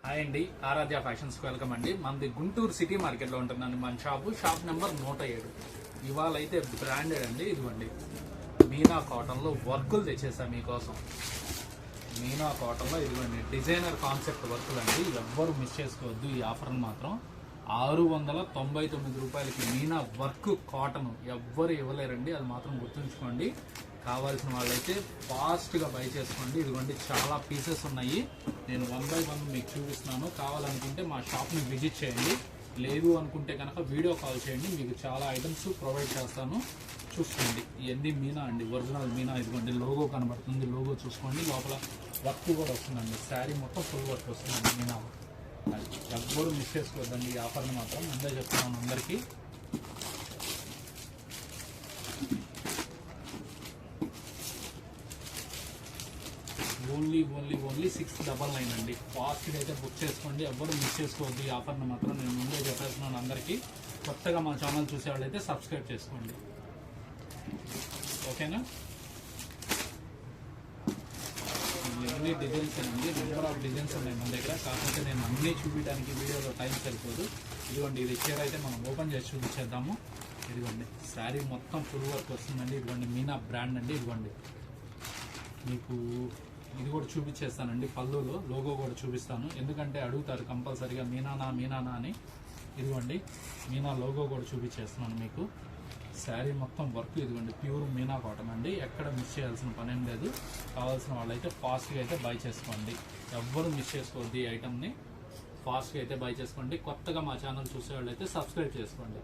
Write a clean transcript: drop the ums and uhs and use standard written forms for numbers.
Hi అండి, ఆరాధ్య fashions కి welcome అండి. మనది గుంటూరు సిటీ మార్కెట్లో ఉంటుందండి మన షాప్ నెంబర్ 107. ఇవాళ అయితే బ్రాండెడ్ అండి. ఇదిగోండి మీనా కాటన్లో వర్కులు తెచ్చేసా మీకోసం. మీనా కాటన్లో ఇదిగోండి డిజైనర్ కాన్సెప్ట్ వర్కులు అండి. ఎవ్వరు మిస్ చేసుకోవద్దు ఈ ఆఫర్ని మాత్రం. 699 రూపాయలకి మీనా వర్క్ కాటన్ ఎవ్వరు ఇవ్వలేరండి, అది మాత్రం గుర్తుంచుకోండి. కావాల్సిన వాళ్ళైతే ఫాస్ట్గా బై చేసుకోండి. ఇదిగోండి చాలా పీసెస్ ఉన్నాయి, నేను 1 by 1 మీకు చూపిస్తున్నాను. కావాలనుకుంటే మా షాప్ని విజిట్ చేయండి, లేదు అనుకుంటే కనుక వీడియో కాల్ చేయండి, మీకు చాలా ఐటమ్స్ ప్రొవైడ్ చేస్తాను. చూసుకోండి, ఇవన్నీ మీనా అండి, ఒరిజినల్ మీనా. ఇదిగోండి లోగో కనబడుతుంది, లోగో చూసుకోండి. లోపల వర్క్ కూడా వస్తుందండి, శారీ మొత్తం ఫుల్ వర్క్ వస్తుందండి మీనా. ఎవ్వరు మిస్ చేసుకోవద్దండి ఈ ఆఫర్ని మాత్రం, ముందే చెప్తున్నాను అందరికీ. ఓన్లీ 699 అండి. ఫాస్ట్గా అయితే బుక్ చేసుకోండి, ఎవ్వరు మిస్ చేసుకోవద్దు ఈ ఆఫర్ని మాత్రం. నేను ముందే చెప్పేస్తున్నాను అందరికీ. కొత్తగా మా ఛానల్ చూసేవాళ్ళైతే సబ్స్క్రైబ్ చేసుకోండి, ఓకేనా? ఎన్ని డిజైన్స్ అండి, నెంబర్ ఆఫ్ డిజైన్స్ ఉన్నాయి మన దగ్గర. కాకపోతే నేను అన్నీ చూపించడానికి వీడియోలో టైం సరిపోదు. ఇదిగోండి ఇది చీర అయితే మనం ఓపెన్ చేసి చూపించేద్దాము. ఇదిగోండి శారీ మొత్తం ఫుల్ వర్క్ వస్తుందండి. ఇదిగోండి మీనా బ్రాండ్ అండి. ఇదిగోండి మీకు ఇది కూడా చూపించేస్తానండి, పళ్ళులో లోగో కూడా చూపిస్తాను, ఎందుకంటే అడుగుతారు కంపల్సరీగా మీనానా అని. ఇదిగోండి మీనా లోగో కూడా చూపించేస్తున్నాను మీకు. శారీ మొత్తం వర్క్ ఇదిగోండి ప్యూర్ మీనా కాటన్ అండి, ఎక్కడ మిస్ చేయాల్సిన పని ఏం లేదు. కావాల్సిన వాళ్ళైతే ఫాస్ట్గా అయితే బై చేసుకోండి, ఎవ్వరు మిస్ చేసుకోవద్దు ఈ ఐటమ్ని. ఫాస్ట్గా అయితే బై చేసుకోండి. కొత్తగా మా ఛానల్ చూసే వాళ్ళైతే సబ్స్క్రైబ్ చేసుకోండి.